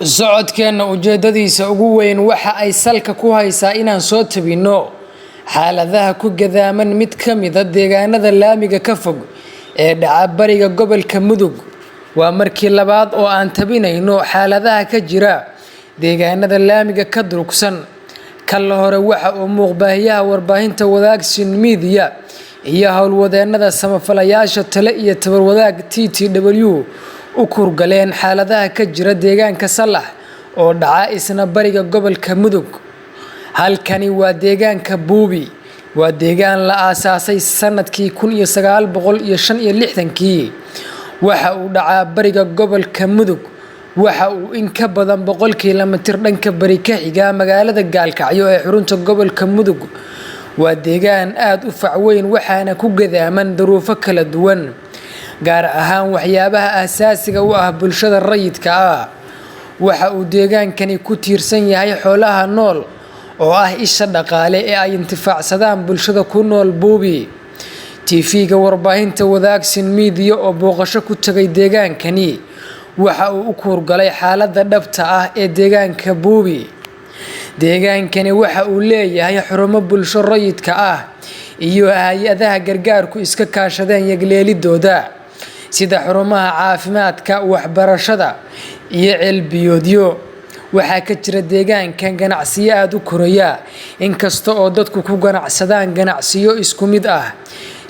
socodkeena ujeedadiisa ugu weyn waxa ay salka ku haysaa inaan soo tabino xaaladaha ku gadaaman mid ka mid ah deegaanada laamiga ka fog ee dhaca bariga gobolka mudug. waa markii labaad oo aan tabinayno xaaladaha ka jira deegaanada laamiga ka durugsan. kala hore waxa uu muuqbaahiyaha warbaahinta Warbixin media iyo howlwadeennada samafalayaasha tale iyo tabar wadaag TTW u kurgaleen xaaladaha ka jira deegaanka Salax oo dhaca isna bariga gobolka mudug. halkani waa deegaanka buubi, waa deegaan la aasaasay sanadkii 1965. waxa uu dhacaa bariga gobolka mudug, waxa uu in ka badan 100 kiiloomitir dhanka bari ka xiga magaalada Gaalkacyo ee xarunta gobolka mudug. waa deegaan aad u fac weyn waxaana ku gadaaman duruufo kala duwan, gaar ahaan waxyaabaha aasaasiga u ah bulshada rayidka ah. waxa uu deegaankani ku tiirsan yahay xoolaha nool oo ah isha dhaqaale ee ay intifaacsadaan bulshada ku nool buubi. TV-ga warbaahinta Warbixin media oo booqasho ku tagay deegaankani waxa uu u kurgalay xaaladda dhabta ah ee deegaanka buubi. deegaankani waxa uu leeyahay xarumo bulsho rayidka ah iyo hay'adaha gargaarku iska kaashadeen yagleelidooda, sida xarumaha caafimaadka, waxbarashada iyo cilbiyoodyo. waxaa ka jira deegaankan ganacsiyo aad u koraya, inkasta oo dadku ku ganacsadaan ganacsiyo isku mid ah.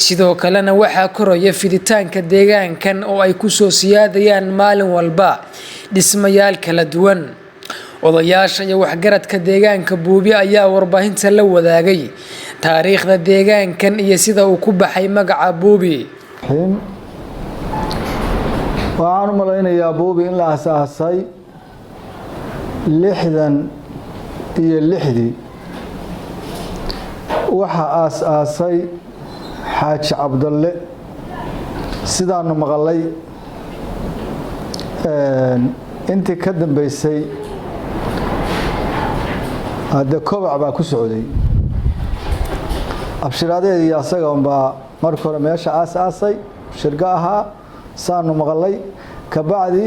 sidoo kalena waxaa koraya fiditaanka deegaankan oo ay ku soo siyaadayaan maalin walba dhismayaal kala duwan. odayaasha iyo waxgaradka deegaanka buubi ayaa warbaahinta la wadaagay taariikhda deegaankan iyo sida uu ku baxay magaca buubi. waxaan u malaynayaa buubi in la aasaasay 66 waxa aasaasay xaaji cabdalle sidaanu maqalay. intii ka dambeysay hadda kobac baa ku socday. abshiraadeedii asaga unbaa marka hore meesha aasaasay shirka ahaa saanu maqalay. kabacdi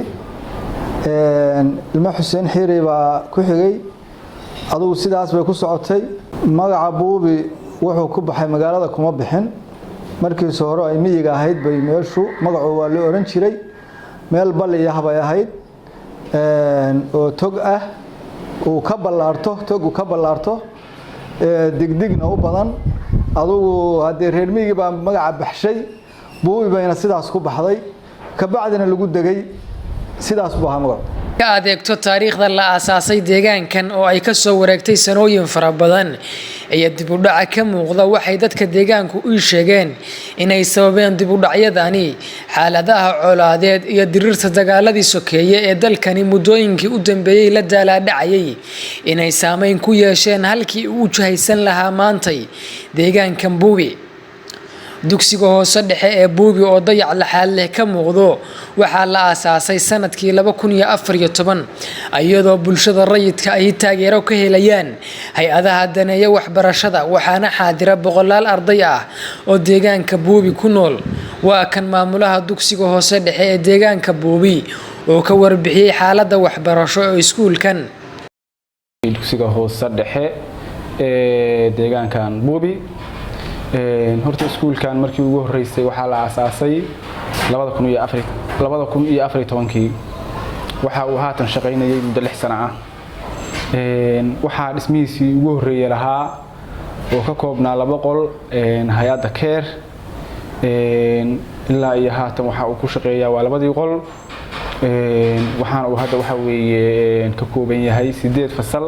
ilma xuseen xiiri baa ku xigay, adugu sidaas bay ku socotay. magaca buubi wuxuu ku baxay magaalada kuma bixin, markiisa hore ay miyiga ahayd bay meeshu magacu waa la oran jiray. meel baliyaha bay ahayd oo tog ah uu ka ballaarto, togu ka ballaarto digdigna u badan. adugu haddii reer miyigi baa magaca baxshay, buubi bayna sidaas ku baxday. kabacdina lagu degay sidaas buu ahaa magacu. ka adeegto taariikhda la aasaasay deegaankan oo ay ka soo wareegtay sanooyin fara badan iyo dib u dhac ka muuqda, waxay dadka deegaanku u sheegeen inay sababeen dib u dhacyadani xaaladaha colaadeed iyo dirirta dagaaladii sokeeye ee dalkani muddooyinkii u dambeeyay la daalaadhacayay, inay saameyn ku yeesheen halkii uu jahaysan lahaa maantay deegaankan buubi. dugsiga hoose dhexe ee buubi oo dayac laxaad leh ka muuqdo waxaa la aasaasay sanadkii 2014 iyadoo bulshada rayidka ay taageero ka helayaan hay-adaha daneeya waxbarashada, waxaana xaadira boqolaal arday ah oo deegaanka buubi ku nool. waa kan maamulaha dugsiga hoose dhexe ee deegaanka buubi oo ka warbixiyay xaaladda waxbarasho ee iskuulkan. dugsiga hoose dhexe ee deegaankan buubi horta iskuulkan markii ugu horeysay waxaa la aasaasay 2014 waxa uu haatan shaqaynayay muddo 6 sano ah. waxaa dhismihiisii ugu horeeyay lahaa oo ka koobnaa 2 qol hay'adda care. ilaa iyo haatan waxa uu ku shaqeeyaa waa 2 qol. waxaan uu hadda waxa weeye ka kooban yahay 8 fasal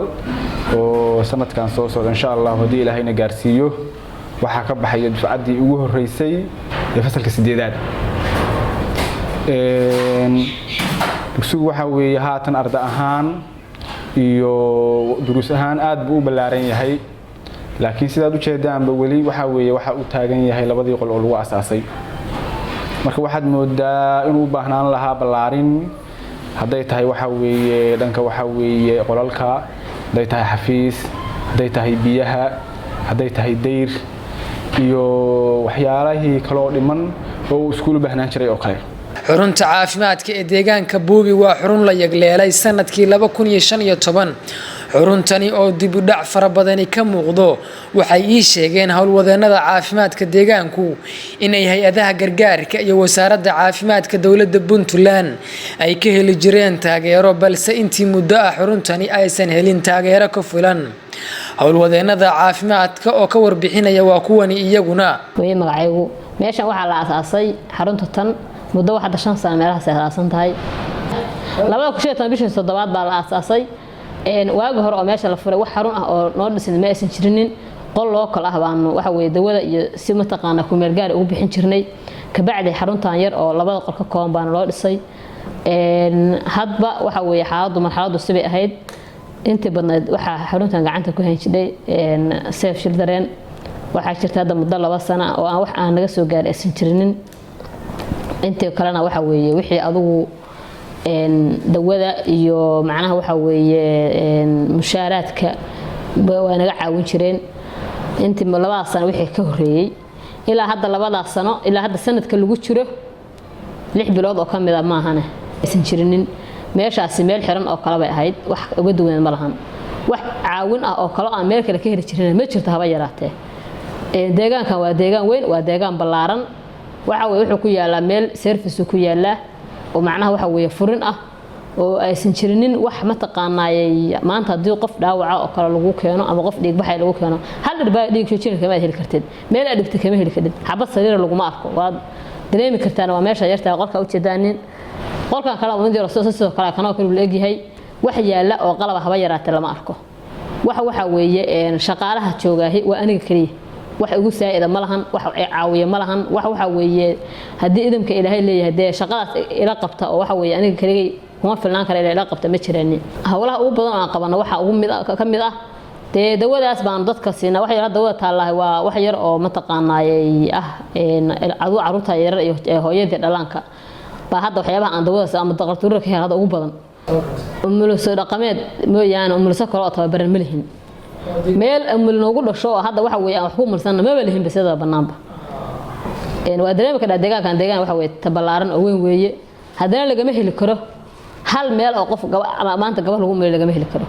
oo sanadkan soo socda insha Allah hadii Ilaahayna gaarsiiyo. waxaa ka baxay dufcadii ugu horeysay ee fasalka 8aad. dugsigu waxa weeye haatan arday ahaan iyo duruus ahaan aad buu u ballaaran yahay, laakiin sidaad u jeedaanba weli waxa weeye waxa uu taagan yahay 2 qol oo lagu aasaasay. marka waxaad moodaa inuu u baahnaan lahaa ballaarin, hadday tahay waxa weeye dhanka waxa weeye qolalka, hadday tahay xafiis, hadday tahay biyaha, hadday tahay dayr iyo waxyaalahii kale oo dhiman oo iskuul u baahnaan jiray oo kale. xarunta caafimaadka ee deegaanka buubi waa xarun la yagleelay sanadkii 2015 xuruntani oo dib u dhac fara badani ka muuqdo waxay ii sheegeen howlwadeenada caafimaadka deegaanku inay hay-adaha gargaarka iyo wasaaradda caafimaadka dowladda Puntland ay ka heli jireen taageero balse intii muddo ah xuruntani aysan helin taageero ku filan howlwadeenada caafimaadka oo ka warbixinaya waa kuwani iyaguna way magacaygu meeshan waxa la aasaasay xarunta tan muddo waxa 5 sano meelaha aasan tahay 2017 bishii 7 baa la aasaasay waagi hore oo meesha la furay wax xarun ah oo noo dhisin ma aysan jirinin qol loo kala ah baan waxa weeye dawada iyo si mataqaana ku meel gaar ugu bixin jirnay ka bacdi xaruntan yar oo labada qol ka kooban baan loo dhisay hadba waxa weeye marxaladu sibay ahayd inta badneed waxa xaruntan gacanta ku hayn jiray safe children waxa jirta hadda muddo 2 sano oo aan wax aan naga soo gaaray aysan jirinin inta kalena waxa weeye wixii adigu dawada iyo macnaha waxa weeye mushaaraadka waa naga caawin jireen intii 2 sano wixii ka horeeyay ilaa hadda 2 sano ilaa hadda sanadka lagu jiro 6 bilood oo kamid ah ma ahane aysan jirinin meeshaasi meel xiran oo kala bay ahayd wax uga duwan ma lahan wax caawin ah oo kala aan meel kale ka heli jirin ma jirto haba yaraatee deegaankan waa deegaan weyn waa deegaan ballaaran waxa weeye wuxuu ku yaalaa meel service ku yaalaa oo macnaha waxa weeye furin ah oo aysan jirinin wax ma taqaanaayay maanta hadii qof dhaawaca oo kala lagu keeno ama qof dhiig baxay lagu keeno hal dharbaa dhiig joojin kama heli kartid meel aad dhigtay kama heli kartid xabad sariir lagu ma arko waa dareemi kartaan waa meesha yarta qolka u jeedaanin qolkan kala mid yar soo kala kana kale uu leeyahay wax yaala oo qalab haba yaraatay lama arko waxa weeye shaqaalaha joogaahi waa aniga kaliya wax ugu saa'ida ma lahan wax ay caawiyo ma lahan waxa weeye hadii idamka ilaahay leeyahay shaqadaas ila qabta oo waxa weeye aniga kaliya kuma filnaan kara ila qabta ma jiraan hawlaha ugu badan aan qabano waxa ugu kamid ah dawadaas baan dadka siinaa wax yar dawada taalahay waa wax yar oo ma taqaanaayay adu caruurta yar iyo hooyada dhalaanka ba hadda waxyaabaha aan dawada ama daqartuurka ka helada ugu badan umulso dhaqameed mooyaan umulso kale oo tababaran ma lihin meel umul noogu dhasho hadda waxa weeye aan wax ku mulsan ma lihin bisada banaanba waa dareemi kara deegaan waxa weeye tabalaaran oo weyn weeye hadana lagama heli karo hal meel oo qof maanta gabadh lagu meel lagama heli karo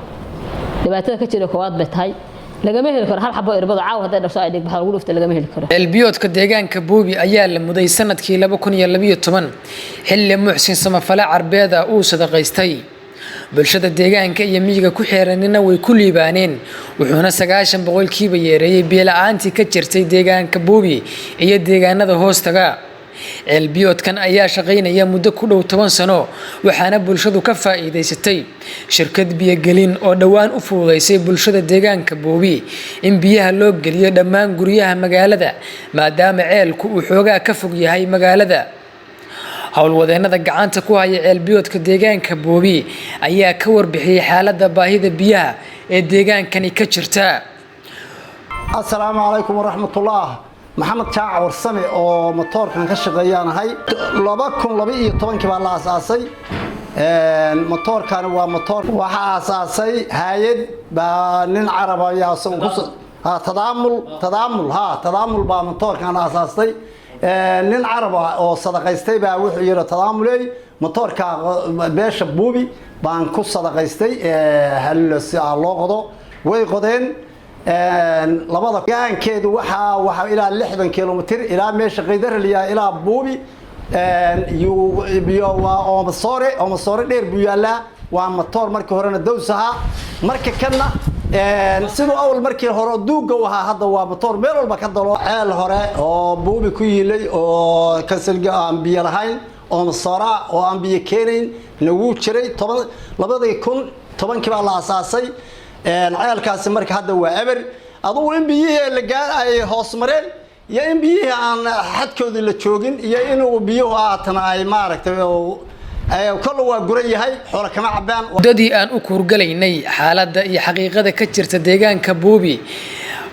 dhibaatada ka jira koowaad bay tahay lagama heli karo hal xabo irbado caaw haday dhasho ay dhig baxal lagu dhufta lagama heli karo elbiyoodka deegaanka buubi ayaa la muday sanadkii 2012 xilli muxsin samafale carbeeda uu sadaqaystay bulshada deegaanka iyo miyiga ku xeeranina way ku liibaaneen wuxuuna 90% yeereeyay biila'aantii ka jirtay deegaanka buubi iyo deegaanada hoostaga elbiyoodkan ayaa shaqeynaya muddo ku dhow 10 sano waxaana bulshadu ka faa'iideysatay shirkad biyo gelin oo dhawaan u fududeysay bulshada deegaanka buubi in biyaha loo geliyo dhammaan guryaha magaalada maadaama ceelku uu xoogaa ka fog yahay magaalada howlwadeenada gacanta ku haya elbiyoodka deegaanka buubi ayaa ka warbixiyay xaaladda baahida biyaha ee deegaankani ka jirta assalaamu calaykum waraxmatullaah maxamed jaac warsame oo motorkan ka shaqeeyanahay 2012 baa la aasaasay motorkan waa motor waxa aasaasay hay'ad baa nin carab ayaa soo ku tadaamul baa motorkan aasaasay nin carab oo sadaqaystay baa wuxuu yiri tadaamulay motorka beesha buubi baan ku sadaqaystay hal si loo qodo way qodeen labada gaankeedu waxa ilaa 60 kilomitir ilaa meesha qeydariya ilaa buubi oo masoore dheer buu yaalaa waa motor markii horena dawsaha marka kana sidoo awal markii hore duuga waxa hadda waa motor meel walba ka dalo ceel hore oo buubi ku yiilay oo kasalga aan biyo lahayn oo masoora oo aan biyo keenayn lagu jiray 2010 baa la aasaasay ceelkaasi marka hadda waa eber aduu in biyihii la gaar ay hoos mareen iyo in biyihii aan xadkoodii la joogin iyo inuu biyuhu aatan ay maaragtay kala waa guran yahay xoolo kama cabaan dadii aan u kuurgalaynay xaaladda iyo xaqiiqada ka jirta deegaanka buubi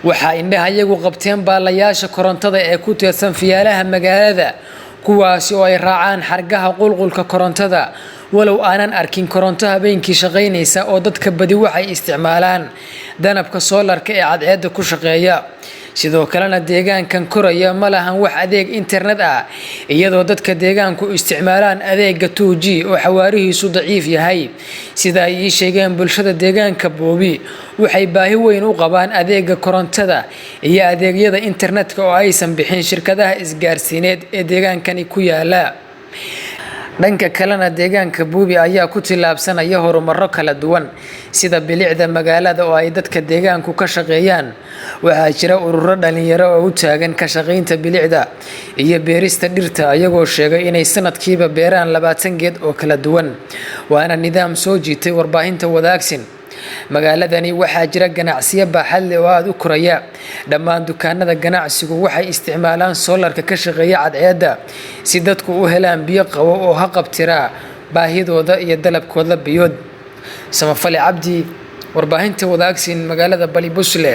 waxa indhaha iyagu qabteen baalayaasha korontada ee ku teedsan fiyaalaha magaalada kuwaasi oo ay raacaan xargaha qulqulka korontada walow aanan arkin koronto habeenkii shaqeynaysa oo dadka badi waxay isticmaalaan danabka soolarka ee cadceedda ku shaqeeya sidoo kalena deegaankan koraya ma lahan wax adeeg internet ah iyadoo dadka deegaanku isticmaalaan adeega 2G oo xawaarihiisu daciif yahay sida ay sheegeen bulshada deegaanka buubi waxay baahi weyn u qabaan adeega korontada iyo adeegyada internetka oo aysan bixin shirkadaha isgaarsiineed ee deegaankani ku yaala dhanka kalena deegaanka buubi ayaa ku tilaabsanaya horumaro kala duwan sida bilicda magaalada oo ay dadka deegaanku ka shaqeeyaan waxaa jira ururo dhalinyaro oo u taagan ka shaqeynta bilicda iyo beerista dhirta ayagoo sheegay inay sanadkiiba beeraan 20 geed oo kala duwan waana nidaam soo jiitay warbaahinta wadaagsin magaaladani waxaa jira ganacsiyo baaxad leh oo aad u koraya dhammaan dukaanada ganacsigu waxay isticmaalaan solarka ka shaqeeya cadceedda si dadku u helaan biyo qabo oo haqabtira baahidooda iyo dalabkooda biyood samafale cabdi warbaahinta wadaagsin magaalada Balibusle.